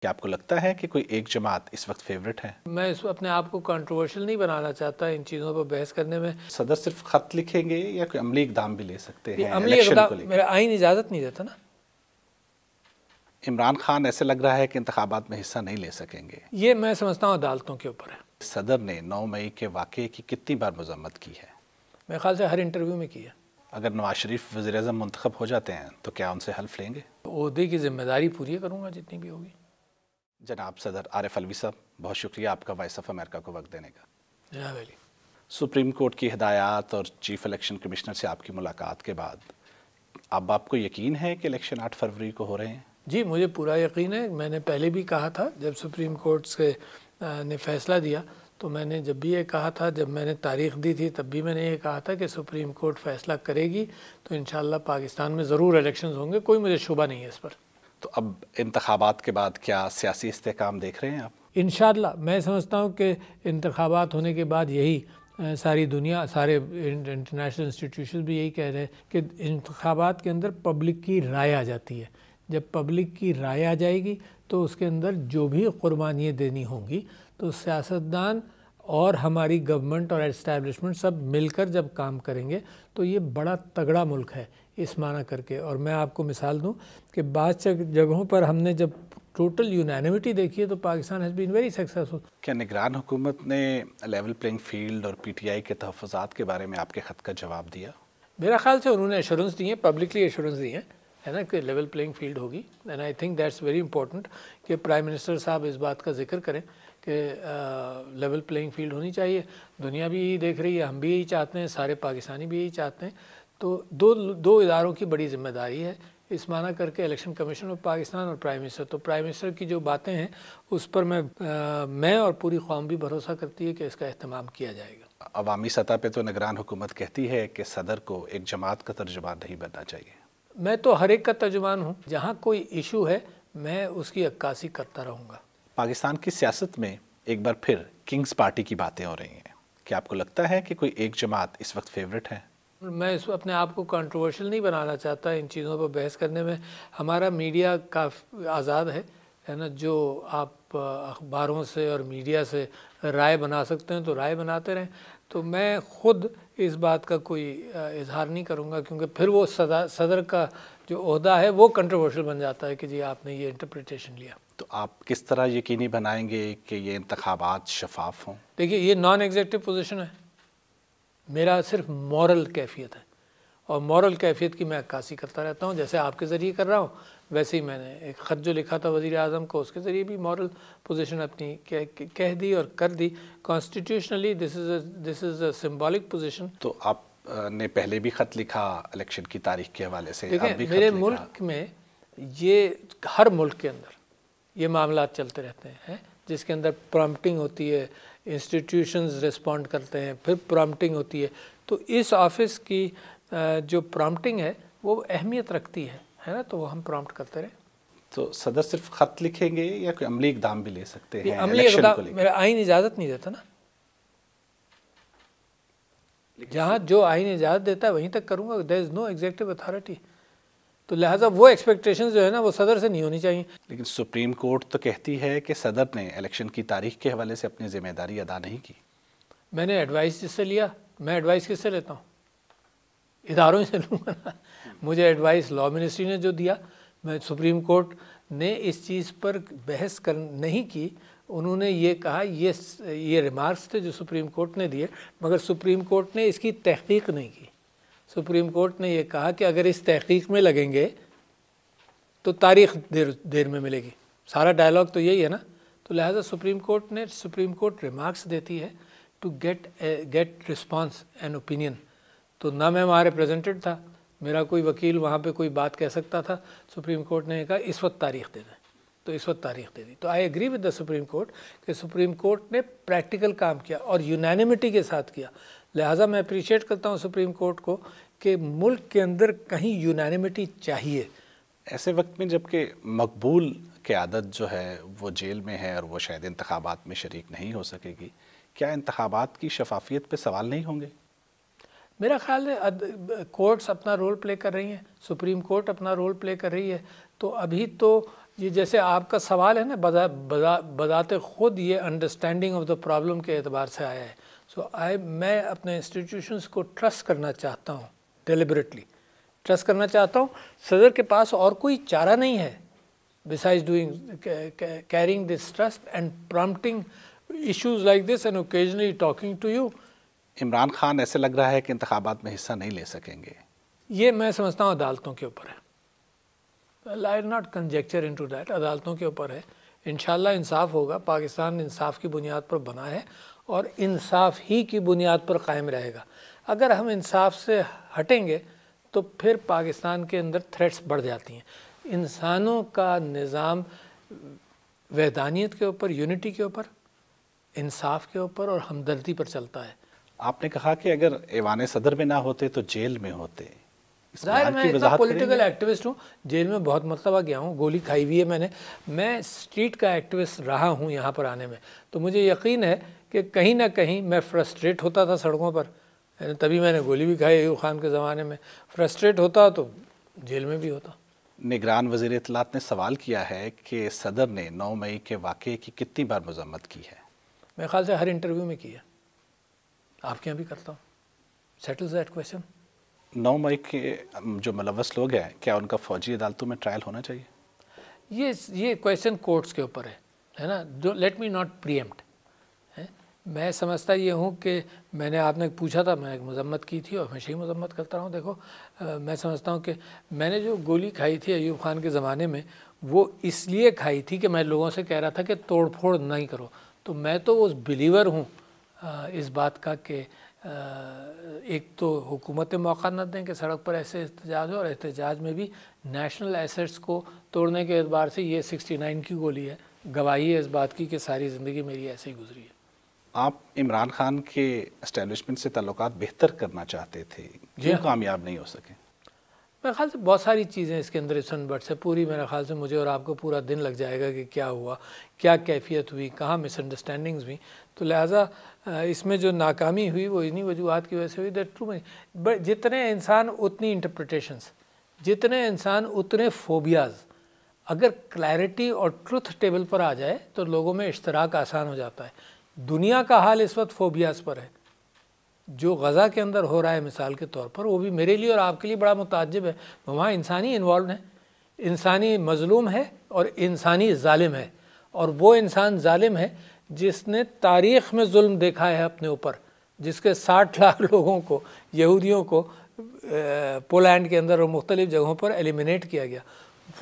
کہ آپ کو لگتا ہے کہ کوئی ایک جماعت اس وقت فیوریٹ ہے؟ میں اپنے آپ کو کنٹروورشل نہیں بنانا چاہتا ان چیزوں پر بحث کرنے میں۔ صدر صرف خط لکھیں گے یا کوئی عملی اقدام بھی لے سکتے ہیں عملی الیکشن اقدام کو لے کے؟ میرا آئین اجازت نہیں دیتا نا۔ عمران خان ایسے لگ رہا ہے کہ انتخابات میں حصہ نہیں لے سکیں گے۔ یہ میں سمجھتا ہوں عدالتوں کے اوپر ہے۔ صدر نے 9 مئی کے واقعے کی کتنی بار مذمت کی ہے؟ میرے خیال سے ہر انٹرویو میں کیا۔ اگر نواز شریف وزیر اعظم منتخب ہو جاتے ہیں تو کیا ان سے حلف لیں گے؟ عہدے کی ذمہ داری پوری کروں گا جتنی بھی ہوگی۔ جناب صدر عارف الوی صاحب، بہت شکریہ آپ کا وائس آف امریکہ کو وقت دینے کا۔ جناب علی، سپریم کورٹ کی ہدایات اور چیف الیکشن کمشنر سے آپ کی ملاقات کے بعد اب آپ کو یقین ہے کہ الیکشن 8 فروری کو ہو رہے ہیں؟ جی مجھے پورا یقین ہے۔ میں نے پہلے بھی کہا تھا جب سپریم کورٹ سے نے فیصلہ دیا، تو میں نے جب بھی یہ کہا تھا، جب میں نے تاریخ دی تھی تب بھی میں نے یہ کہا تھا کہ سپریم کورٹ فیصلہ کرے گی تو انشاءاللہ پاکستان میں ضرور الیکشنز ہوں گے، کوئی مجھے شبہ نہیں ہے اس پر۔ تو اب انتخابات کے بعد کیا سیاسی استحکام دیکھ رہے ہیں آپ؟ انشاءاللہ میں سمجھتا ہوں کہ انتخابات ہونے کے بعد یہی ساری دنیا، سارے انٹرنیشنل انسٹیٹیوشن بھی یہی کہہ رہے ہیں کہ انتخابات کے اندر پبلک کی رائے آ جاتی ہے۔ جب پبلک کی رائے آ جائے گی تو اس کے اندر جو بھی قربانیاں دینی ہوں گی تو سیاستدان اور ہماری گورنمنٹ اور اسٹیبلشمنٹ سب مل کر جب کام کریں گے تو یہ بڑا تگڑا ملک ہے اس معنی کر کے۔ اور میں آپ کو مثال دوں کہ بعض جگہوں پر ہم نے جب ٹوٹل یونینیمٹی دیکھی ہے تو Pakistan has been very successful. کیا نگران حکومت نے لیول پلینگ فیلڈ اور پی ٹی آئی کے تحفظات کے بارے میں آپ کے خط کا جواب دیا؟ میرا خیال سے انہوں نے ایشورنس دی ہیں، پبلکلی ایشورنس دی ہیں، ہے نا، کہ لیول پلینگ فیلڈ ہوگی۔ And I think that's very important کہ پرائم منسٹر صاحب اس بات کا ذکر کریں کہ لیول پلینگ فیلڈ ہونی چاہیے۔ دنیا بھی یہی دیکھ رہی ہے، ہم بھی یہی چاہتے ہیں، سارے پاکستانی بھی یہی چاہتے ہیں۔ تو دو اداروں کی بڑی ذمہ داری ہے اس معنی کر کے، الیکشن کمیشن آف پاکستان اور پرائم منسٹر۔ تو پرائم منسٹر کی جو باتیں ہیں اس پر میں اور پوری قوم بھی بھروسہ کرتی ہے کہ اس کا اہتمام کیا جائے گا۔ عوامی سطح پہ تو نگران حکومت کہتی ہے کہ صدر کو ایک جماعت کا ترجمان نہیں بننا چاہیے۔ میں تو ہر ایک کا ترجمان ہوں، جہاں کوئی ایشو ہے میں اس کی عکاسی کرتا رہوں گا۔ پاکستان کی سیاست میں ایک بار پھر کنگز پارٹی کی باتیں ہو رہی ہیں، کیا آپ کو لگتا ہے کہ کوئی ایک جماعت اس وقت فیوریٹ ہے؟ میں اپنے آپ کو کنٹروورشل نہیں بنانا چاہتا ان چیزوں پر بحث کرنے میں۔ ہمارا میڈیا کافی آزاد ہے نا، جو آپ اخباروں سے اور میڈیا سے رائے بنا سکتے ہیں تو رائے بناتے رہیں۔ تو میں خود اس بات کا کوئی اظہار نہیں کروں گا، کیونکہ پھر وہ صدر کا جو عہدہ ہے وہ کنٹروورشل بن جاتا ہے کہ جی آپ نے یہ انٹرپریٹیشن لیا۔ تو آپ کس طرح یقینی بنائیں گے کہ یہ انتخابات شفاف ہوں؟ دیکھیے یہ نان ایگزیکٹو پوزیشن ہے، میرا صرف مورل کیفیت ہے، اور مورل کیفیت کی میں عکاسی کرتا رہتا ہوں، جیسے آپ کے ذریعے کر رہا ہوں ویسے ہی میں نے ایک خط جو لکھا تھا وزیر اعظم کو، اس کے ذریعے بھی مورل پوزیشن اپنی کہہ دی اور کر دی۔ Constitutionally this is a symbolic position. تو آپ نے پہلے بھی خط لکھا الیکشن کی تاریخ کے حوالے سے، دیکھیں میرے ملک میں یہ ہر ملک کے اندر یہ معاملات چلتے رہتے ہیں جس کے اندر پرامپٹنگ ہوتی ہے، انسٹیٹیوشنز رسپونڈ کرتے ہیں، پھر پرامپٹنگ ہوتی ہے۔ تو اس آفس کی جو پرامپٹنگ ہے وہ اہمیت رکھتی ہے نا، تو وہ ہم پرامپٹ کرتے رہیں۔ تو صدر صرف خط لکھیں گے یا کوئی عملی اقدام بھی لے سکتے ہیں عملی الیکشن کو اقدام لے کے؟ میرا آئین اجازت نہیں دیتا نا، جہاں جو آئین اجازت دیتا ہے وہیں تک کروں گا۔ دیر از نو ایگزیکٹو اتھارٹی، تو لہٰذا وہ ایکسپیکٹیشن جو ہے نا وہ صدر سے نہیں ہونی چاہیے۔ لیکن سپریم کورٹ تو کہتی ہے کہ صدر نے الیکشن کی تاریخ کے حوالے سے اپنی ذمہ داری ادا نہیں کی۔ میں نے ایڈوائس جس سے لیا، میں ایڈوائس کس سے لیتا ہوں؟ اداروں سے لوں گا نا۔ مجھے ایڈوائس لا منسٹری نے جو دیا، میں سپریم کورٹ نے اس چیز پر بحث نہیں کی۔ انہوں نے یہ کہا، یہ ریمارکس تھے جو سپریم کورٹ نے دیے، مگر سپریم کورٹ نے اس کی تحقیق نہیں کی۔ سپریم کورٹ نے یہ کہا کہ اگر اس تحقیق میں لگیں گے تو تاریخ دیر میں ملے گی۔ سارا ڈائلاگ تو یہی ہے نا۔ تو لہٰذا سپریم کورٹ ریمارکس دیتی ہے to get response and opinion. تو نہ میں وہاں ریپریزنٹیڈ تھا، میرا کوئی وکیل وہاں پہ کوئی بات کہہ سکتا تھا۔ سپریم کورٹ نے کہا اس وقت تاریخ دے دیں، تو اس وقت تاریخ دے دی۔ تو I agree with the supreme court کہ سپریم کورٹ نے پریکٹیکل کام کیا اور یونینیمٹی کے ساتھ کیا۔ لہٰذا میں اپریشیٹ کرتا ہوں سپریم کورٹ کو کہ ملک کے اندر کہیں یونینیمٹی چاہیے۔ ایسے وقت میں جب کہ مقبول قیادت جو ہے وہ جیل میں ہے اور وہ شاید انتخابات میں شریک نہیں ہو سکے گی، کیا انتخابات کی شفافیت پہ سوال نہیں ہوں گے؟ میرا خیال ہے کورٹس اپنا رول پلے کر رہی ہیں، سپریم کورٹ اپنا رول پلے کر رہی ہے۔ تو ابھی تو یہ جیسے آپ کا سوال ہے نا، بذات خود یہ انڈرسٹینڈنگ آف دا پرابلم کے اعتبار سے آیا ہے. میں اپنے انسٹیٹیوشنس کو ٹرسٹ کرنا چاہتا ہوں، ڈیلیبریٹلی ٹرسٹ کرنا چاہتا ہوں. صدر کے پاس اور کوئی چارہ نہیں ہے besides carrying this trust and prompting issues like this and occasionally talking to you. Imran Khan ایسے لگ رہا ہے کہ انتخابات میں حصہ نہیں لے سکیں گے. یہ میں سمجھتا ہوں عدالتوں کے اوپر ہے. I will not conjecture into that. عدالتوں کے اوپر ہے. انشاءاللہ انصاف ہوگا. پاکستان انصاف کی بنیاد پر بنا ہے اور انصاف ہی کی بنیاد پر قائم رہے گا. اگر ہم انصاف سے ہٹیں گے تو پھر پاکستان کے اندر تھریٹس بڑھ جاتی ہیں. انسانوں کا نظام وحدانیت کے اوپر، یونٹی کے اوپر، انصاف کے اوپر اور ہمدردی پر چلتا ہے. آپ نے کہا کہ اگر ایوان صدر میں نہ ہوتے تو جیل میں ہوتے. ظاہر میں اتنا پولیٹیکل ایکٹیوسٹ ہوں، جیل میں بہت مرتبہ گیا ہوں، گولی کھائی ہوئی ہے میں اسٹریٹ کا ایکٹیوسٹ رہا ہوں یہاں پر آنے میں. تو مجھے یقین ہے کہ کہیں نہ کہیں میں فرسٹریٹ ہوتا تھا سڑکوں پر، تبھی میں نے گولی بھی کھائی ایوب خان کے زمانے میں. فرسٹریٹ ہوتا تو جیل میں بھی ہوتا. نگران وزیر اطلاعات نے سوال کیا ہے کہ صدر نے 9 مئی کے واقعے کی کتنی بار مذمت کی ہے؟ میرے خیال سے ہر انٹرویو میں کیا. آپ کے یہاں بھی کرتا ہوں. سیٹلز دیٹ کویسچن. 9 مئی کے جو ملوث لوگ ہیں کیا ان کا فوجی عدالتوں میں ٹرائل ہونا چاہیے؟ یہ کویسچن کورٹس کے اوپر ہے نا. Let me not pre-empt. میں سمجھتا یہ ہوں کہ آپ نے پوچھا تھا، میں ایک مذمت کی تھی اور ہمیشہ ہی مذمت کرتا رہا ہوں. دیکھو میں سمجھتا ہوں کہ میں نے جو گولی کھائی تھی ایوب خان کے زمانے میں وہ اس لیے کھائی تھی کہ میں لوگوں سے کہہ رہا تھا کہ توڑ پھوڑ نہیں کرو. تو میں تو اس بلیور ہوں اس بات کا کہ ایک تو حکومتیں موقع نہ دیں کہ سڑک پر ایسے احتجاج ہو، اور احتجاج میں بھی نیشنل ایسٹس کو توڑنے کے اعتبار سے یہ 69 کی گولی ہے. گواہی ہے اس بات کی کہ ساری زندگی میری ایسے ہی گزری ہے. آپ عمران خان کے اسٹیبلشمنٹ سے تعلقات بہتر کرنا چاہتے تھے، کیوں کامیاب نہیں ہو سکے؟ میرے خیال سے بہت ساری چیزیں اس کے اندر سن بٹ سے پوری، میرے خیال سے مجھے اور آپ کو پورا دن لگ جائے گا کہ کیا ہوا، کیا کیفیت ہوئی، کہاں مس انڈرسٹینڈنگز ہوئی. تو لہٰذا اس میں جو ناکامی ہوئی وہ انہی وجوہات کی وجہ سے ہوئی. That true. جتنے انسان اتنی انٹرپریٹیشنز، جتنے انسان اتنے فوبیاز. اگر کلیئرٹی اور ٹروتھ ٹیبل پر آ جائے تو لوگوں میں اشتراک آسان ہو جاتا ہے. دنیا کا حال اس وقت فوبیاز پر ہے. جو غزہ کے اندر ہو رہا ہے مثال کے طور پر، وہ بھی میرے لیے اور آپ کے لیے بڑا متعجب ہے. وہاں انسانی انوالوڈ ہیں، انسانی مظلوم ہے اور انسانی ظالم ہے. اور وہ انسان ظالم ہے جس نے تاریخ میں ظلم دیکھا ہے اپنے اوپر، جس کے 60 لاکھ لوگوں کو، یہودیوں کو پولینڈ کے اندر اور مختلف جگہوں پر ایلیمنیٹ کیا گیا.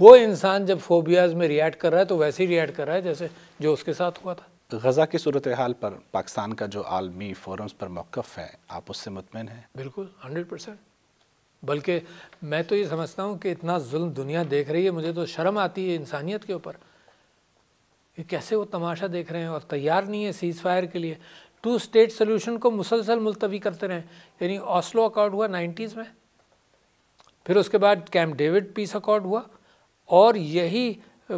وہ انسان جب فوبیاز میں ریئیکٹ کر رہا ہے تو ویسے ہی ریئیکٹ کر رہا ہے جیسے جو اس کے ساتھ ہوا تھا. غزہ کی صورتحال پر پاکستان کا جو عالمی فورمز پر موقف ہے، آپ اس سے مطمئن ہیں؟ بالکل 100%. بلکہ میں تو یہ سمجھتا ہوں کہ اتنا ظلم دنیا دیکھ رہی ہے، مجھے تو شرم آتی ہے انسانیت کے اوپر کہ کیسے وہ تماشا دیکھ رہے ہیں اور تیار نہیں ہے سیز فائر کے لیے. 2 اسٹیٹ سلوشن کو مسلسل ملتوی کرتے رہے. یعنی آسلو اکارڈ ہوا 90s میں، پھر اس کے بعد کیمپ ڈیوڈ پیس اکارڈ ہوا، اور یہی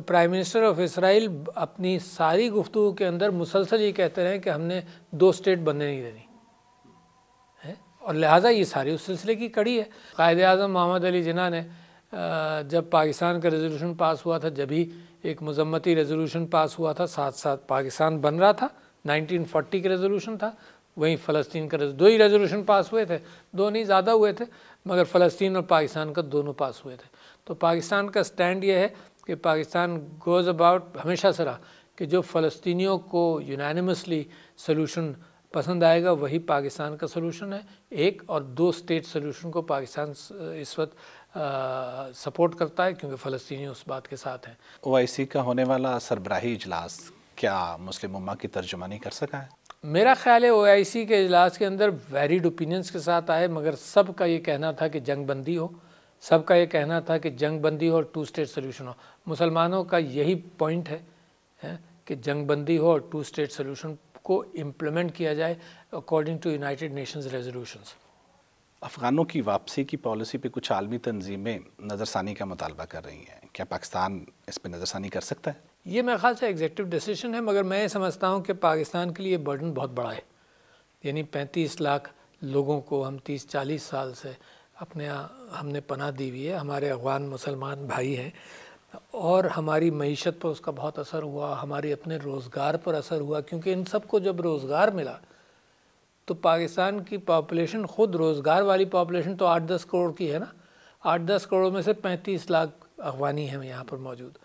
پرائم منسٹر آف اسرائیل اپنی ساری گفتگو کے اندر مسلسل یہ کہتے رہے کہ ہم نے 2 اسٹیٹ بننے نہیں دینی. اور لہٰذا یہ ساری اس سلسلے کی کڑی ہے. قائد اعظم محمد علی جناح نے جب پاکستان کا ریزولوشن پاس ہوا تھا، جب ہی ایک مذمتی ریزولوشن پاس ہوا تھا، ساتھ ساتھ پاکستان بن رہا تھا. 1940 کا ریزولوشن تھا، وہیں فلسطین کا 2 ہی ریزولوشن پاس ہوئے تھے، 2 نہیں زیادہ ہوئے تھے، مگر فلسطین اور پاکستان کا دونوں پاس ہوئے تھے. تو پاکستان کا سٹینڈ یہ ہے کہ پاکستان گوز اباؤٹ ہمیشہ سے رہا کہ جو فلسطینیوں کو یونانیمسلی سلوشن پسند آئے گا وہی پاکستان کا سلوشن ہے. ایک اور 2 اسٹیٹ سلوشن کو پاکستان اس وقت سپورٹ کرتا ہے کیونکہ فلسطینی اس بات کے ساتھ ہیں. OIC کا ہونے والا سربراہی اجلاس کیا مسلم امہ کی ترجمانی کر سکا ہے؟ میرا خیال ہے OIC کے اجلاس کے اندر ویریڈ اوپینینس کے ساتھ آئے، مگر سب کا یہ کہنا تھا کہ جنگ بندی ہو، سب کا یہ کہنا تھا کہ جنگ بندی ہو اور 2 اسٹیٹ سلوشن ہو. مسلمانوں کا یہی پوائنٹ ہے کہ جنگ بندی ہو اور 2 اسٹیٹ سلوشن کو امپلیمنٹ کیا جائے according to United Nations resolutions. افغانوں کی واپسی کی پالیسی پہ کچھ عالمی تنظیمیں نظر ثانی کا مطالبہ کر رہی ہیں، کیا پاکستان اس پہ نظر ثانی کر سکتا ہے؟ یہ میرے خیال سے ایگزیکٹو ڈیسیشن ہے، مگر میں سمجھتا ہوں کہ پاکستان کے لیے برڈن بہت بڑا ہے. یعنی 35 لاکھ لوگوں کو ہم 30-40 سال سے ہم نے پناہ دی ہوئی ہے. ہمارے افغان مسلمان بھائی ہیں، اور ہماری معیشت پر اس کا بہت اثر ہوا، ہمارے اپنے روزگار پر اثر ہوا، کیونکہ ان سب کو جب روزگار ملا تو پاکستان کی پاپولیشن، خود روزگار والی پاپولیشن تو 8-10 کروڑ کی ہے نا، 8-10 کروڑ میں سے 35 لاکھ افغانی ہیں یہاں پر موجود.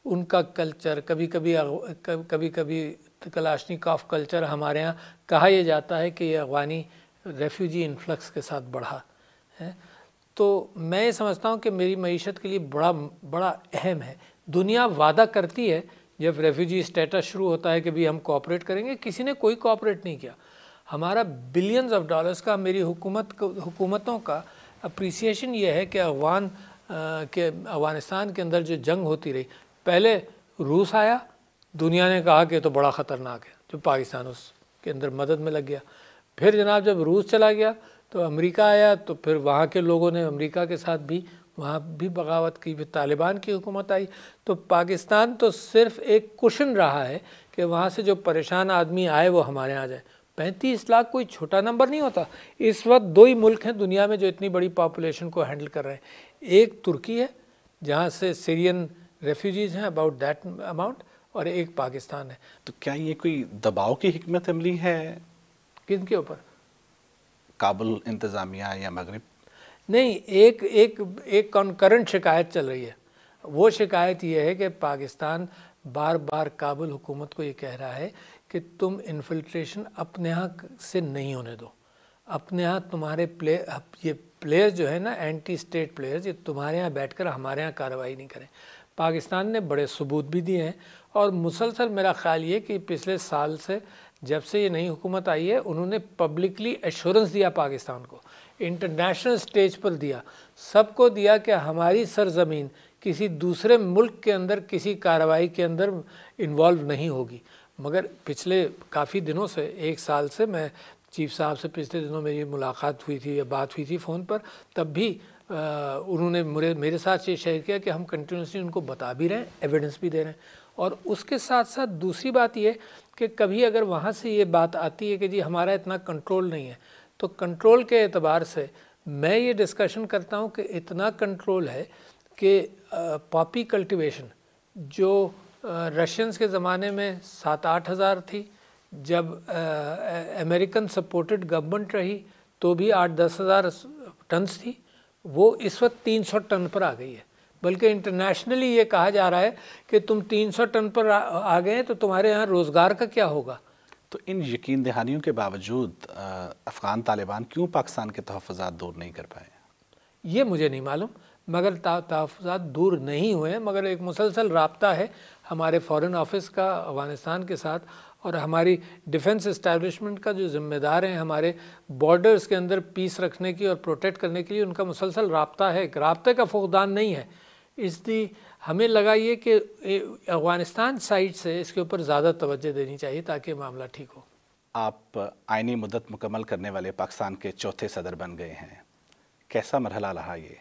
ان کا کلچر، کبھی کبھی کلاشنیکوف کلچر ہمارے ہاں کہا یہ جاتا ہے کہ یہ افغانی ریفیوجی انفلکس کے ساتھ بڑھا ہے. تو میں یہ سمجھتا ہوں کہ میری معیشت کے لیے بڑا اہم ہے. دنیا وعدہ کرتی ہے جب ریفیوجی اسٹیٹس شروع ہوتا ہے کہ بھی ہم کوآپریٹ کریں گے، کسی نے کوئی کوآپریٹ نہیں کیا. ہمارا بلینز آف ڈالرز کا، میری حکومتوں کا اپریسیشن یہ ہے کہ افغانستان کے اندر جو جنگ ہوتی رہی، پہلے روس آیا، دنیا نے کہا کہ یہ تو بڑا خطرناک ہے، جو پاکستان اس کے اندر مدد میں لگ گیا. پھر جناب جب روس چلا گیا تو امریکہ آیا، تو پھر وہاں کے لوگوں نے امریکہ کے ساتھ بھی وہاں بھی بغاوت کی. پھر طالبان کی حکومت آئی. تو پاکستان تو صرف ایک کشن رہا ہے کہ وہاں سے جو پریشان آدمی آئے وہ ہمارے یہاں جائے. 35 لاکھ کوئی چھوٹا نمبر نہیں ہوتا. اس وقت 2 ہی ملک ہیں دنیا میں جو اتنی بڑی پاپولیشن کو ہینڈل کر رہے ہیں. ایک ترکی ہے جہاں سے سیرین ریفیوجیز ہیں اباؤٹ دیٹ اماؤنٹ، اور ایک پاکستان ہے. تو کیا یہ کوئی دباؤ کی حکمت عملی ہے کن کے اوپر؟ کابل انتظامیہ یا مغرب؟ نہیں، ایک کنکرنٹ شکایت چل رہی ہے. وہ شکایت یہ ہے کہ پاکستان بار بار کابل حکومت کو یہ کہہ رہا ہے کہ تم انفلٹریشن اپنے ہاں سے نہیں ہونے دو. اپنے ہاں تمہارے یہ پلیئرز جو ہے نا، اینٹی اسٹیٹ پلیئرز، یہ تمہارے ہاں بیٹھ کر ہمارے ہاں کارروائی نہیں کریں. پاکستان نے بڑے ثبوت بھی دیے ہیں، اور مسلسل میرا خیال یہ کہ پچھلے سال سے جب سے یہ نئی حکومت آئی ہے، انہوں نے پبلکلی ایشورنس دیا پاکستان کو، انٹرنیشنل سٹیج پر دیا، سب کو دیا کہ ہماری سرزمین کسی دوسرے ملک کے اندر کسی کارروائی کے اندر انوالو نہیں ہوگی. مگر پچھلے کافی دنوں سے، 1 سال سے، میں چیف صاحب سے پچھلے دنوں میری ملاقات ہوئی تھی یا بات ہوئی تھی فون پر، تب بھی انہوں نے میرے ساتھ یہ شیئر کیا کہ ہم کنٹینیوسلی ان کو بتا بھی رہے ہیں، ایویڈنس بھی دے رہے ہیں. اور اس کے ساتھ ساتھ دوسری بات یہ کہ کبھی اگر وہاں سے یہ بات آتی ہے کہ جی ہمارا اتنا کنٹرول نہیں ہے، تو کنٹرول کے اعتبار سے میں یہ ڈسکشن کرتا ہوں کہ اتنا کنٹرول ہے کہ پاپی کلٹیویشن جو رشینز کے زمانے میں 7-8 ہزار تھی، جب امریکن سپورٹڈ گورنمنٹ رہی تو بھی 8-10 ہزار ٹنز تھی، وہ اس وقت 300 ٹن پر آ گئی ہے. بلکہ انٹرنیشنلی یہ کہا جا رہا ہے کہ تم 300 ٹن پر آ گئے تو تمہارے یہاں روزگار کا کیا ہوگا. تو ان یقین دہانیوں کے باوجود افغان طالبان کیوں پاکستان کے تحفظات دور نہیں کر پائے؟ یہ مجھے نہیں معلوم، مگر تحفظات دور نہیں ہوئے، مگر ایک مسلسل رابطہ ہے ہمارے فارن آفس کا افغانستان کے ساتھ، اور ہماری ڈیفنس اسٹیبلشمنٹ کا جو ذمہ دار ہیں ہمارے بارڈرز کے اندر پیس رکھنے کی اور پروٹیکٹ کرنے کے لیے، ان کا مسلسل رابطہ ہے. ایک رابطے کا فقدان نہیں ہے. اس لیے ہمیں لگا یہ کہ افغانستان سائڈ سے اس کے اوپر زیادہ توجہ دینی چاہیے تاکہ معاملہ ٹھیک ہو. آپ آئینی مدت مکمل کرنے والے پاکستان کے 4تھے صدر بن گئے ہیں، کیسا مرحلہ رہا یہ؟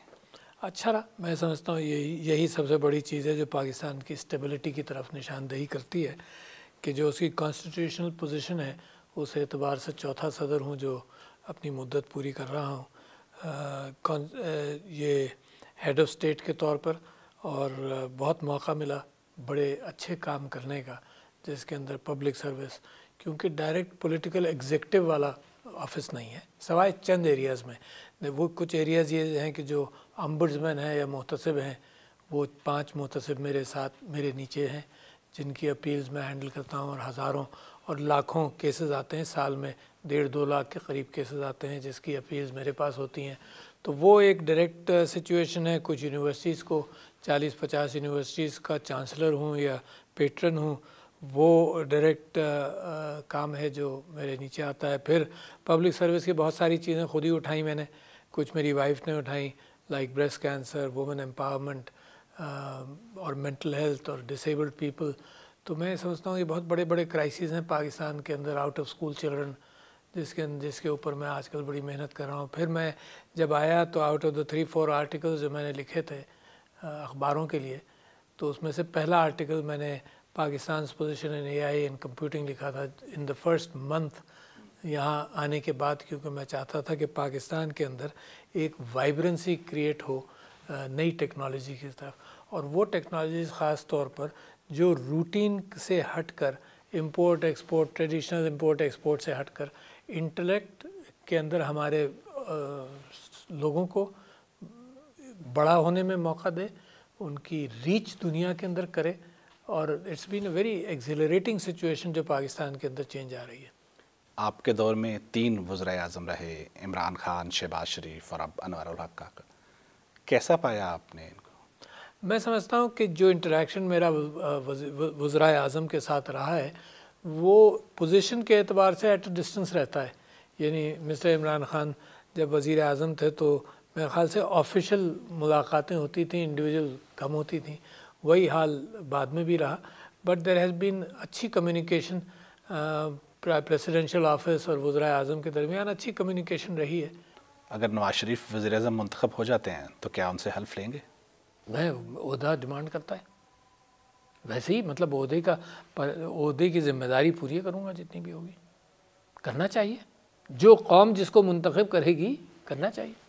اچھا رہا. میں سمجھتا ہوں یہی سب سے بڑی چیز ہے جو پاکستان کی اسٹیبلٹی کی طرف نشاندہی کرتی ہے، کہ جو اس کی کانسٹیٹیوشنل پوزیشن ہے اس اعتبار سے 4تھا صدر ہوں جو اپنی مدت پوری کر رہا ہوں یہ ہیڈ آف اسٹیٹ کے طور پر. اور بہت موقع ملا بڑے اچھے کام کرنے کا، جس کے اندر پبلک سروس، کیونکہ ڈائریکٹ پولیٹیکل ایگزیکٹو والا آفس نہیں ہے سوائے چند ایریاز میں. وہ کچھ ایریاز یہ ہیں کہ جو امبڈسمین ہیں یا محتسب ہیں، وہ 5 محتسب میرے نیچے ہیں جن کی اپیلز میں ہینڈل کرتا ہوں، اور ہزاروں اور لاکھوں کیسز آتے ہیں سال میں، 1.5-2 لاکھ کے قریب کیسز آتے ہیں جس کی اپیلز میرے پاس ہوتی ہیں. تو وہ ایک ڈائریکٹ سچویشن ہے. کچھ یونیورسٹیز کو 40-50 یونیورسٹیز کا چانسلر ہوں یا پیٹرن ہوں، وہ ڈائریکٹ کام ہے جو میرے نیچے آتا ہے. پھر پبلک سروس کی بہت ساری چیزیں خود ہی اٹھائیں میں نے، کچھ میری وائف نے اٹھائیں، like breast cancer, women empowerment, اور مینٹل ہیلتھ اور ڈسیبلڈ پیپل. تو میں سمجھتا ہوں یہ بہت بڑے بڑے کرائسیز ہیں پاکستان کے اندر، آؤٹ آف اسکول چلڈرن، جس کے اوپر میں آج کل بڑی محنت کر رہا ہوں. پھر میں جب آیا تو آؤٹ آف دا 3-4 آرٹیکلز جو میں نے لکھے تھے اخباروں کے لیے، تو اس میں سے پہلا آرٹیکل میں نے Pakistan's position in AI in computing لکھا تھا ان دا فرسٹ منتھ یہاں آنے کے بعد، کیونکہ میں چاہتا تھا کہ پاکستان کے اندر ایک وائبرنسی کریٹ ہو نئی ٹیکنالوجی کی طرف. اور وہ ٹیکنالوجیز خاص طور پر جو روٹین سے ہٹ کر import export, traditional import export سے ہٹ کر انٹلیکٹ کے اندر ہمارے لوگوں کو بڑا ہونے میں موقع دے، ان کی ریچ دنیا کے اندر کرے، اور it's been a very accelerating situation جو پاکستان کے اندر چینج آ رہی ہے۔ آپ کے دور میں 3 وزرائے اعظم رہے، عمران خان، شہباز شریف اور اب انور الحق کاکڑ، کیسا پایا آپ نے ان کو؟ میں سمجھتا ہوں کہ جو انٹریکشن میرا وزرائے اعظم کے ساتھ رہا ہے وہ پوزیشن کے اعتبار سے ایٹ اے ڈسٹنس رہتا ہے، یعنی مسٹر عمران خان جب وزیر اعظم تھے تو میرے خیال سے آفیشیل ملاقاتیں ہوتی تھیں، انڈیویجول کم ہوتی تھیں، وہی حال بعد میں بھی رہا، بٹ دیر ہیز بین اچھی کمیونیکیشن، پریسیڈنشل آفس اور وزرائے اعظم کے درمیان اچھی کمیونیکیشن رہی ہے۔ اگر نواز شریف وزیر اعظم منتخب ہو جاتے ہیں تو کیا ان سے حلف لیں گے؟ میں عہدہ ڈیمانڈ کرتا ہے، ویسے ہی مطلب عہدے کی ذمہ داری پوری کروں گا جتنی بھی ہوگی، کرنا چاہیے، جو قوم جس کو منتخب کرے گی کرنا چاہیے۔